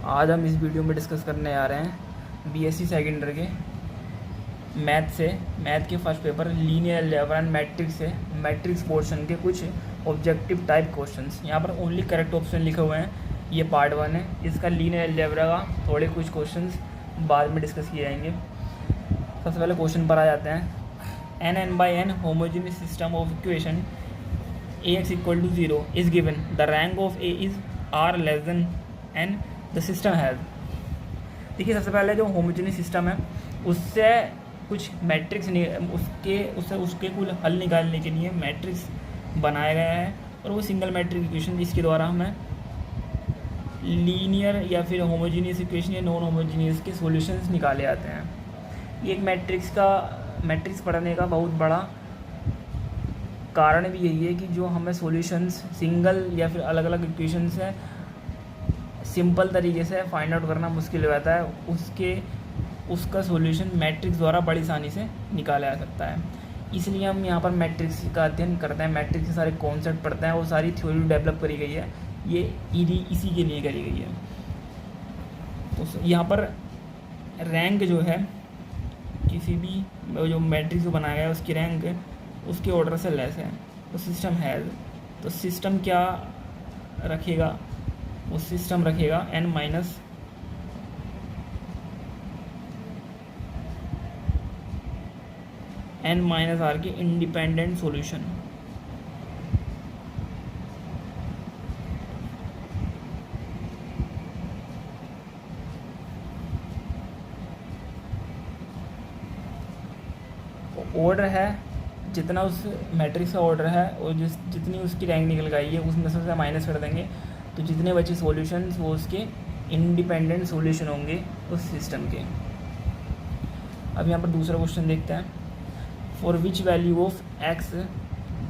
आज हम इस वीडियो में डिस्कस करने आ रहे हैं बीएससी सेकेंड ईयर के मैथ के first paper linear algebra and matrix से मैट्रिक्स पोर्शन के कुछ ऑब्जेक्टिव टाइप क्वेश्चंस। यहाँ पर ओनली करेक्ट ऑप्शन लिखे हुए हैं। ये पार्ट 1 है। इसका लीनियर अलजेब्रा का थोड़े कुछ क्वेश्चंस बाद में डिस्कस किए जाएंगे। सबसे पहले क्वेश्चन पर आ जाते हैं। n/n homogeneous system of equation ax = 0 is given, the rank of a is r less than n, the system has. देखिए, सबसे पहले जो होमोजेनियस सिस्टम है उससे कुछ मैट्रिक्स उसके कुल हल निकालने के लिए मैट्रिक्स बनाया गया है, और वो सिंगल मैट्रिक इक्वेशन जिसके द्वारा हमें लीनियर या फिर होमोजेनियस इक्वेशन या नॉन होमोजेनियस के सॉल्यूशंस निकाले जाते हैं। ये एक मैट्रिक्स पढ़ने का बहुत बड़ा कारण भी यही है कि जो हमें सॉल्यूशंस सिंगल या फिर अलग अलग इक्वेशन से सिंपल तरीके से फाइंड आउट करना मुश्किल हो जाता है, उसका सॉल्यूशन मैट्रिक्स द्वारा बड़ी आसानी से निकाला जा सकता है। इसलिए हम यहाँ पर मैट्रिक्स का अध्ययन करते हैं, मैट्रिक्स के सारे कॉन्सेप्ट पढ़ते हैं, वो सारी थ्योरी डेवलप करी गई है। ये इसी के लिए करी गई है। तो यहाँ पर रैंक जो है किसी भी जो मैट्रिक्स को बनाया गया है उसकी रैंक उसके ऑर्डर से लेस है। तो सिस्टम है, तो सिस्टम क्या रखेगा? वो सिस्टम रखेगा n माइनस आर के इंडिपेंडेंट सॉल्यूशन। ऑर्डर है जितना उस मैट्रिक्स का ऑर्डर है और जितनी उसकी रैंक निकल गई है उसमें से माइनस कर देंगे, तो जितने बचे सॉल्यूशंस वो उसके इंडिपेंडेंट सॉल्यूशन होंगे उस सिस्टम के। अब यहाँ पर दूसरा क्वेश्चन देखते हैं। For which value of x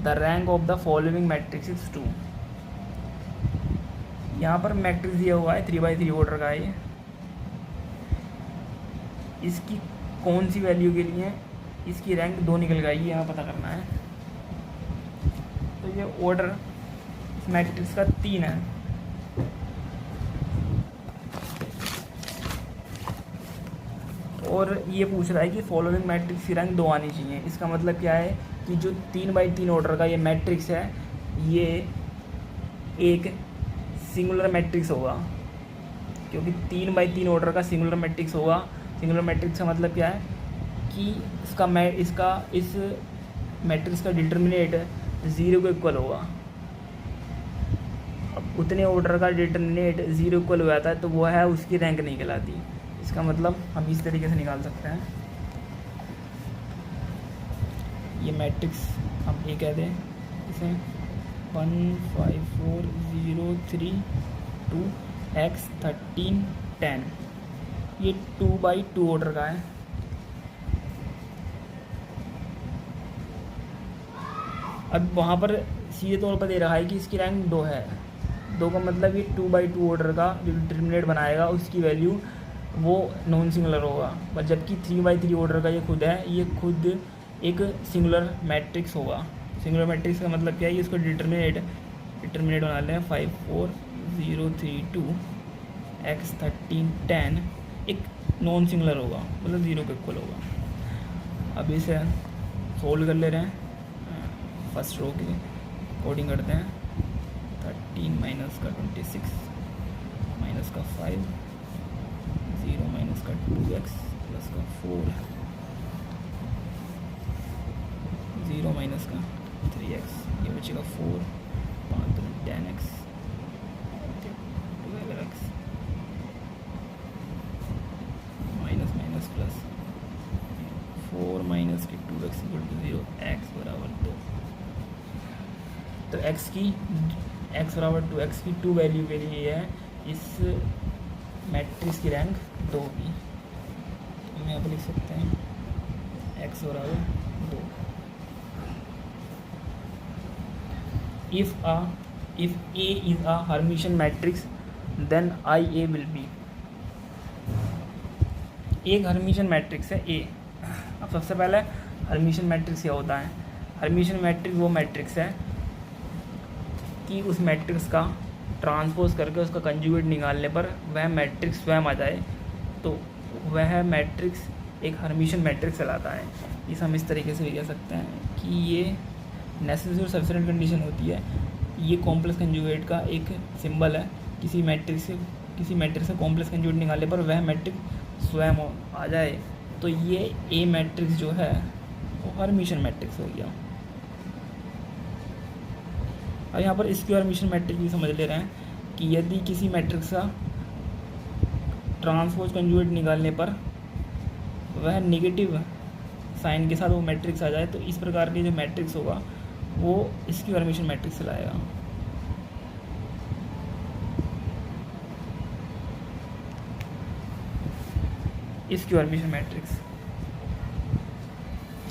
the rank of the following matrix is 2। यहाँ पर मैट्रिक्स दिया हुआ है 3x3 ऑर्डर का है। इसकी कौन सी वैल्यू के लिए इसकी रैंक 2 निकल गई है, यहाँ पता करना है। तो ये ऑर्डर इस मैट्रिक्स का 3 है। और ये पूछ रहा है कि फॉलोइंग मैट्रिक्स की रैंक 2 आनी चाहिए। इसका मतलब क्या है कि जो 3x3 ऑर्डर का ये मैट्रिक्स है ये एक सिंगुलर मैट्रिक्स होगा, क्योंकि 3x3 ऑर्डर का सिंगुलर मैट्रिक्स होगा। सिंगुलर मैट्रिक्स का मतलब क्या है कि इस मैट्रिक्स का डिटर्मिनेट 0 को इक्वल होगा। अब उतने ऑर्डर का डिटर्मिनेट 0 इक्वल हो जाता है तो वो है उसकी रैंक नहीं कहलाती। इसका मतलब हम इस तरीके से निकाल सकते हैं। ये मैट्रिक्स हम ये कह दें इसे 1 5 4 0 3 2 x 13 10, ये 2x2 ऑर्डर का है। अब वहाँ पर सीधे तौर पर दे रहा है कि इसकी रैंक 2 है। 2 का मतलब ये 2x2 ऑर्डर का जो डिटर्मिनेट बनाएगा उसकी वैल्यू वो नॉन सिंगुलर होगा, पर जबकि 3x3 ऑर्डर का ये खुद है, ये खुद एक सिंगुलर मैट्रिक्स होगा। सिंगुलर मैट्रिक्स का मतलब क्या है? ये इसको डिटर्मिनेट बना लें 5 4 0 3 2 x 13 10 एक नॉन सिंगुलर होगा, मतलब 0 के इक्वल होगा। अब इसे सोल्व कर ले रहे हैं। फर्स्ट रो के कोडिंग करते हैं। 13 माइनस का 26 माइनस का 5 0 माइनस का 2x प्लस का 4 0 माइनस का 3x, ये बचेगा 4 5 10x 12x minus minus plus 4 minus के 2x = 0, x बराबर 2। तो x बराबर 2, x की 2 वैल्यू के लिए है इस मैट्रिक्स की रैंक 2 होगी। हम यहाँ पर लिख सकते हैं x बराबर 2। If A is a Hermitian matrix then IA will be. एक हर्मिशियन मैट्रिक्स है A। अब सबसे पहले हर्मिशियन मैट्रिक्स क्या होता है? हर्मिशियन मैट्रिक्स वो मैट्रिक्स है कि उस मैट्रिक्स का ट्रांसपोज करके उसका कंजुगेट निकालने पर वह मैट्रिक्स स्वयं आ जाए, तो वह मैट्रिक्स एक हर्मिशियन मैट्रिक्स कहलाता है। इस हम इस तरीके से भी कह सकते हैं कि ये नेसेसरी और सफिशिएंट कंडीशन होती है। ये कॉम्प्लेक्स कंजुगेट का एक सिंबल है। किसी मैट्रिक्स से कॉम्प्लेक्स कंजुगेट निकालने पर वह मैट्रिक्स स्वयं आ जाए, तो ये ए मैट्रिक्स जो है वो हर्मिशियन मैट्रिक्स हो गया। अब यहाँ पर इसकी हर्मिशियन मैट्रिक्स भी समझ ले रहे हैं कि यदि किसी मैट्रिक्स का ट्रांसपोज कंजुगेट निकालने पर वह नेगेटिव साइन के साथ वो मैट्रिक्स आ जाए, तो इस प्रकार के जो मैट्रिक्स होगा वो इसकी हर्मिशियन मैट्रिक्स लाएगा। इसकी हर्मिशियन मैट्रिक्स,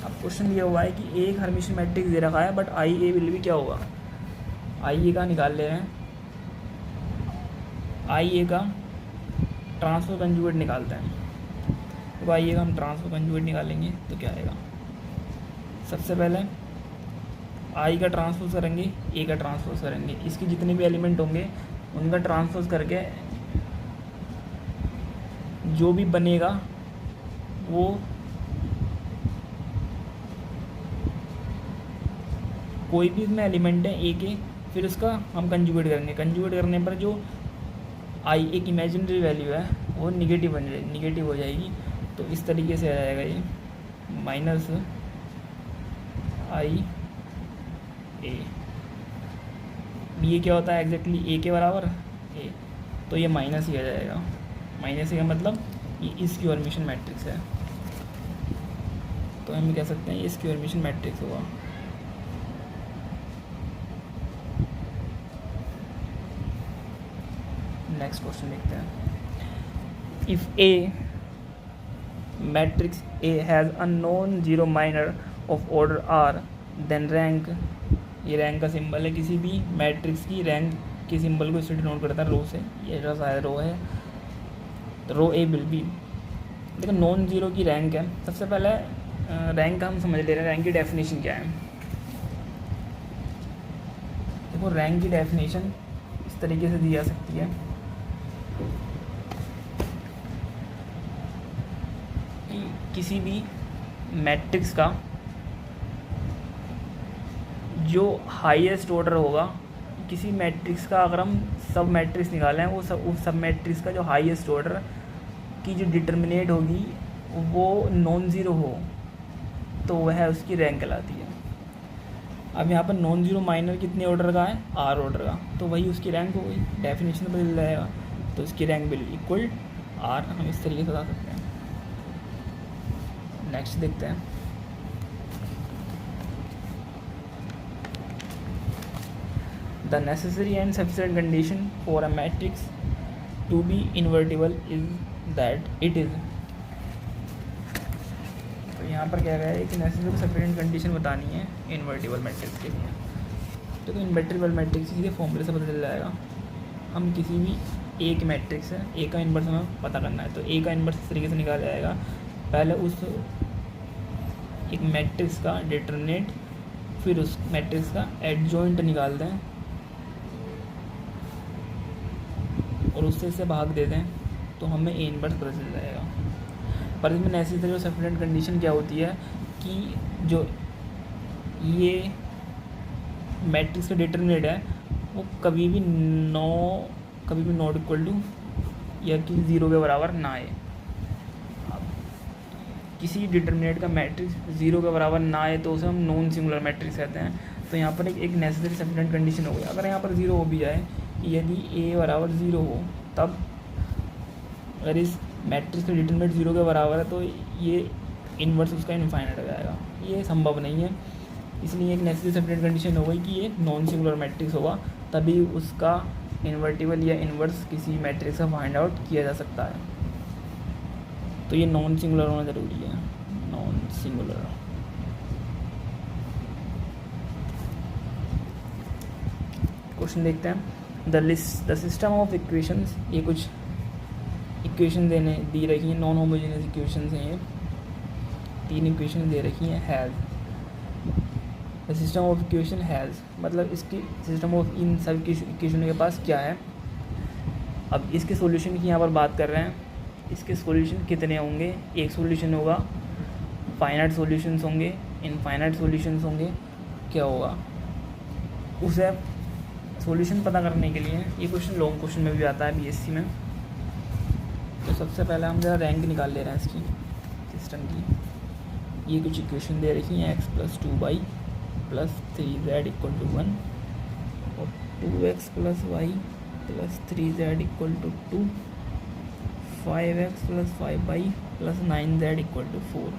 अब क्वेश्चन दिया हुआ है कि एक हर्मिशियन मैट्रिक्स दे रखा है, बट आई ए विल भी क्या होगा, आई ए का निकाल ले रहे हैं। आई ए का ट्रांसपोज कंजुगेट निकालते हैं। तो आई ए का हम ट्रांसपोज कंजुगेट निकालेंगे तो क्या आएगा, सबसे पहले आई का ट्रांसपोज करेंगे, ए का ट्रांसपोज करेंगे, इसके जितने भी एलिमेंट होंगे उनका ट्रांसपोज करके जो भी बनेगा वो कोई भी इसमें एलिमेंट है ए के, फिर उसका हम कंजुगेट करेंगे। कंजुगेट करने पर जो आई एक इमेजिनरी वैल्यू है वो निगेटिव हो जाएगी। तो इस तरीके से आ जाएगा ये माइनस आई ए। ये क्या होता है एग्जैक्टली ए के बराबर ए, तो ये माइनस ही आ जाएगा। माइनस का मतलब ये इसकी हर्मिशियन मैट्रिक्स है, तो हम कह सकते हैं ये इसकी हर्मिशियन मैट्रिक्स होगा। नेक्स्ट क्वेश्चन देखते हैं। If A matrix A has a non zero minor of order R, then rank, ये रैंक का सिंबल है, किसी भी मैट्रिक्स की रैंक के सिंबल को इससे डिनोट करता है रो से। ये जो शायद रो है, तो रो ए विल बी, देखो नॉन जीरो की रैंक है। सबसे पहले रैंक का हम समझ ले रहे हैं, रैंक की डेफिनेशन क्या है। देखो रैंक की डेफिनेशन इस तरीके से दी जा सकती है कि किसी भी मैट्रिक्स का जो हाईएस्ट ऑर्डर होगा, किसी मैट्रिक्स का अगर हम सब मैट्रिक्स निकालें, वो उस सब मैट्रिक्स का जो हाईएस्ट ऑर्डर की जो डिटर्मिनेट होगी वो नॉन ज़ीरो हो, तो वह उसकी रैंक कहलाती है। अब यहाँ पर नॉन ज़ीरो माइनर कितने ऑर्डर का है, आर ऑर्डर का, तो वही उसकी रैंक हो गई। डेफिनेशन बदल जाएगा, तो उसकी रैंक विल इक्वल आर, हम इस तरीके से बता सकते हैं। नेक्स्ट देखते हैं। The necessary and sufficient condition for a matrix to be invertible is that it is, तो यहाँ पर क्या गया है कि नेसेसरी और सफिशिएंट कंडीशन बतानी है इन्वर्टिबल मैट्रिक्स के लिए। तो इन्वर्टिबल मैट्रिक्स के फॉर्मूले से पता चल जाएगा। हम किसी भी एक मैट्रिक्स है, ए का इन्वर्स हमें पता करना है, तो ए का इन्वर्स इस तरीके से निकाला जाएगा। पहले उस एक मैट्रिक्स का डिटरमिनेंट, फिर उस मैट्रिक्स का एडजॉइंट निकाल दें और उससे इसे भाग दे दें, तो हमें ए इन्वर्स पता चल जाएगा। पर इसमें नेसेसरी और सफिशिएंट कंडीशन क्या होती है कि जो ये मैट्रिक्स का डिटरमिनेंट है वो कभी भी नॉट इक्वल टू या कि ज़ीरो के बराबर ना आए। किसी डिटरमिनेंट का मैट्रिक्स ज़ीरो के बराबर ना आए तो उसे हम नॉन सिंगुलर मैट्रिक्स कहते हैं। तो यहाँ पर एक नेसेसरी सफिशिएंट कंडीशन हो गई। अगर यहाँ पर ज़ीरो हो भी जाए, यदि ए बराबर ज़ीरो हो, तब अगर इस मैट्रिक्स का डिटरमिनेंट ज़ीरो के बराबर है तो ये इन्वर्स उसका इनफाइनाइट हो जाएगा। ये संभव नहीं है, इसलिए एक नेसेसरी सफिशिएंट कंडीशन हो गई कि ये नॉन सिंगुलर मैट्रिक्स होगा, तभी उसका इन्वर्टिबल या इन्वर्स किसी मैट्रिक्स का फाइंड आउट किया जा सकता है। तो ये नॉन सिंगुलर होना ज़रूरी है, नॉन सिंगुलर। क्वेश्चन देखते हैं। द सिस्टम ऑफ इक्वेशंस, ये कुछ इक्वेशन दी रखी हैं, नॉन होमोजेनियस इक्वेशंस हैं, ये 3 इक्वेशन दे रखी हैं। Has the system of equation has, मतलब इसकी सिस्टम ऑफ इन सब इक्वेशन के पास क्या है। अब इसके सॉल्यूशन की यहाँ पर बात कर रहे हैं। इसके सॉल्यूशन कितने होंगे, एक सॉल्यूशन होगा, फाइनाइट सॉल्यूशंस होंगे, इनफाइनाइट सॉल्यूशंस होंगे, क्या होगा उसे सॉल्यूशन पता करने के लिए। ये क्वेश्चन लॉन्ग क्वेश्चन में भी आता है बीएससी में। तो सबसे पहले हम ज़रा रैंक निकाल ले रहे हैं इसकी सिस्टम की। ये कुछ इक्वेशन दे रखी हैं, x + 2y + 3z = 1 और 2x + y + 3z = 2, 5x + 5y + 9z = 4।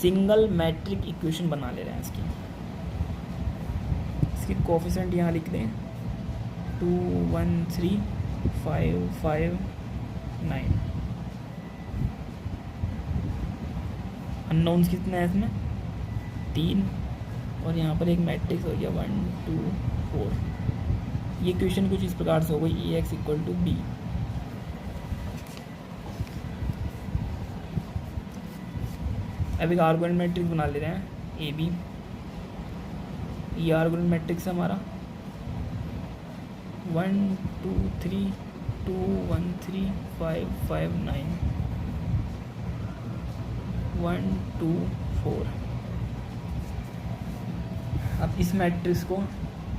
Single matric equation बना ले रहे हैं इसकी कोफिशिएंट यहाँ लिख दें 2 1 3 5 5 9। अननोन्स कितने हैं इसमें, 3, और यहाँ पर एक मैट्रिक्स हो गया 1 2 4। ये क्वेश्चन कुछ इस प्रकार से हो गई Ax = b। अब एक आर्गुमेंट मैट्रिक्स बना ले रहे हैं ए बी। ये आर्गुमेंट मैट्रिक्स है हमारा 1 2 3 2 1 3 5 5 9 1 2 4। अब इस मैट्रिक्स को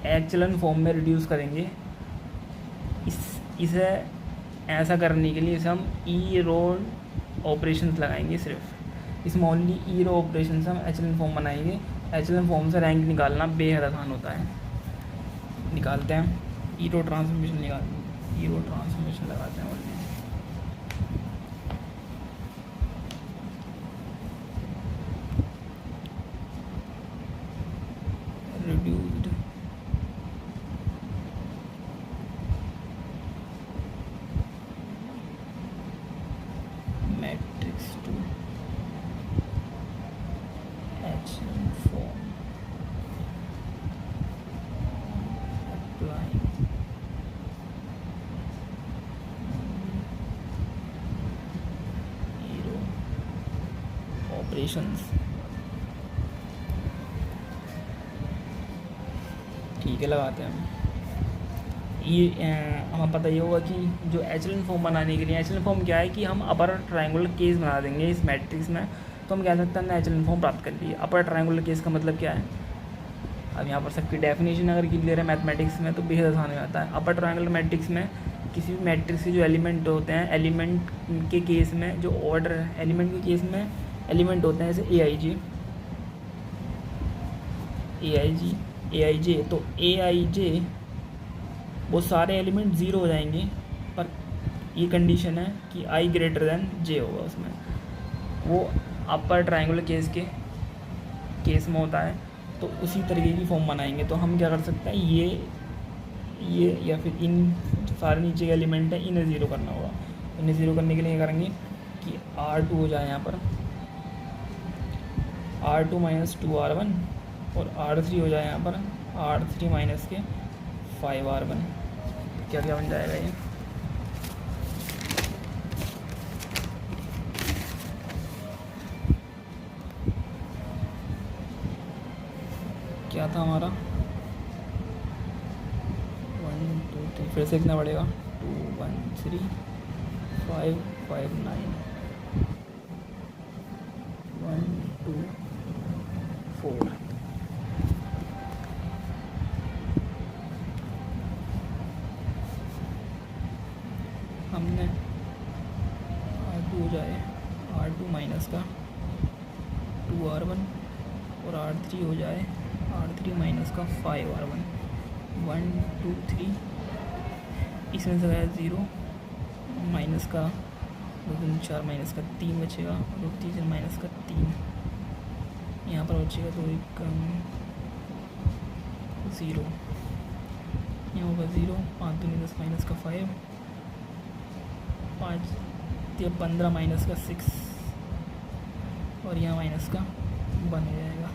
एक्चुअल फॉर्म में रिड्यूस करेंगे। इसे ऐसा करने के लिए इसे हम ई रो ऑपरेशंस लगाएंगे। सिर्फ इसमें ओनली ई रो ऑपरेशन से हम एक्चुअल फॉर्म बनाएंगे। एक्चुअल फॉर्म से रैंक निकालना बेहद आसान होता है। निकालते हैं ई रो ट्रांसफॉर्मेशन लगाते हैं only. Reduced matrix to actual form applying operations. ठीक है, लगाते हैं हम। ये हमें पता ये होगा कि जो एचलन फॉर्म बनाने के लिए, एचलन फॉर्म क्या है कि हम अपर ट्रायंगुलर केस बना देंगे इस मैट्रिक्स में। तो हम कह सकते हैं एचलन फॉर्म प्राप्त कर लिए। अपर ट्रायंगुलर केस का मतलब क्या है, अब यहाँ पर सबकी डेफिनेशन अगर क्लियर है मैथमेटिक्स में तो बेहद आसान हो जाता है। अपर ट्रायंगुलर मैट्रिक्स में किसी भी मैट्रिक्स के जो एलिमेंट होते हैं, एलिमेंट के केस में जो ऑर्डर एलिमेंट के केस में एलिमेंट होते हैं जैसे ए आई जे, तो ए आई जे वो सारे एलिमेंट ज़ीरो हो जाएंगे, पर ये कंडीशन है कि आई ग्रेटर देन जे होगा उसमें। वो अपर ट्रायंगुलर केस में होता है। तो उसी तरीके की फॉर्म बनाएंगे। तो हम क्या कर सकते हैं, ये या फिर इन सारे नीचे के एलिमेंट है, इन्हें ज़ीरो करना होगा। इन्हें ज़ीरो करने के लिए क्या करेंगे कि R2 हो जाए यहाँ पर R2 - 2R1 और R3 हो जाए यहाँ पर R3 - के 5R1। क्या क्या बन जाएगा ये, क्या था हमारा 1 2 3, फिर से कितना बढ़ेगा 2 1 3 5 5 9 1 2 4। हमने R2 हो जाए R2 माइनस का 2R1 और R3 हो जाए R3 माइनस का 5R1। 1 2 3 इसमें से गया 0 माइनस का 2 3 4 माइनस का 3 बचेगा और 2 3 माइनस का 3 यहाँ पर बचेगा। तो एक 0 यहाँ होगा 0 5 2 10 माइनस का 5 5 15 माइनस का 6 और यहाँ माइनस का 1 हो जाएगा।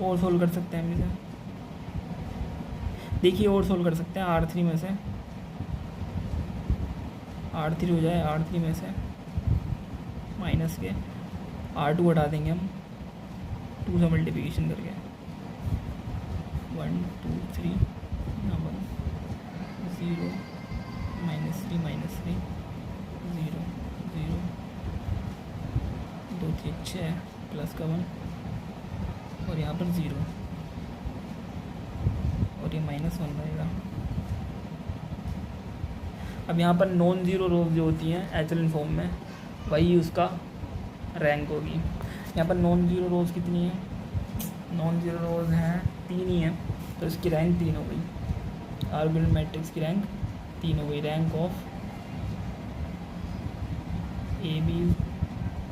और सोल्व कर सकते हैं हम इसे। देखिए और सोल्व कर सकते हैं R3 में से, R3 हो जाए, R3 में से माइनस के R2 हटा देंगे हम 2 से मल्टीप्लिकेशन करके, 1 2 3 यहाँ पर 0 -3 -3 0 0 2 3 6 प्लस का 1 और यहाँ पर 0 और ये -1 रहेगा। अब यहाँ पर नॉन ज़ीरो रोज जो होती हैं एचलन फॉर्म में, वही उसका रैंक होगी। यहाँ पर नॉन ज़ीरो रोज कितनी है, नॉन ज़ीरो रोज हैं 3 ही हैं, तो इसकी रैंक 3 हो गई। आर्गुमेंट मैट्रिक्स की रैंक 3 हो गई। Rank of A B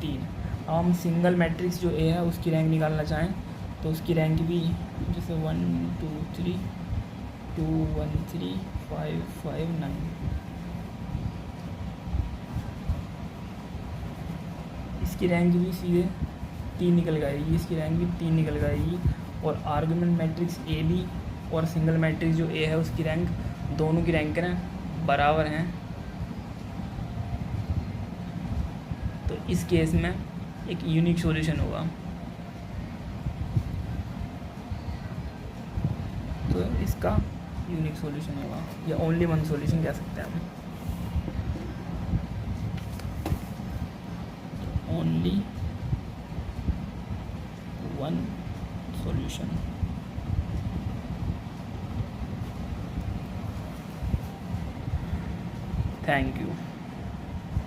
3। अब हम सिंगल मैट्रिक्स जो ए है उसकी रैंक निकालना चाहें तो उसकी रैंक भी जैसे 1 2 3 2 1 3 5 5 9, इसकी रैंक भी सीधे 3 निकल जाएगी, इसकी रैंक भी 3 निकल जाएगी। और आर्गुमेंट मैट्रिक्स ए बी और सिंगल मैट्रिक्स जो ए है उसकी रैंक, दोनों की रैंक ना बराबर हैं। तो इस केस में एक यूनिक सॉल्यूशन होगा। तो इसका यूनिक सॉल्यूशन होगा, या ओनली वन सॉल्यूशन कह सकते हैं हम। Only one solution. Thank you.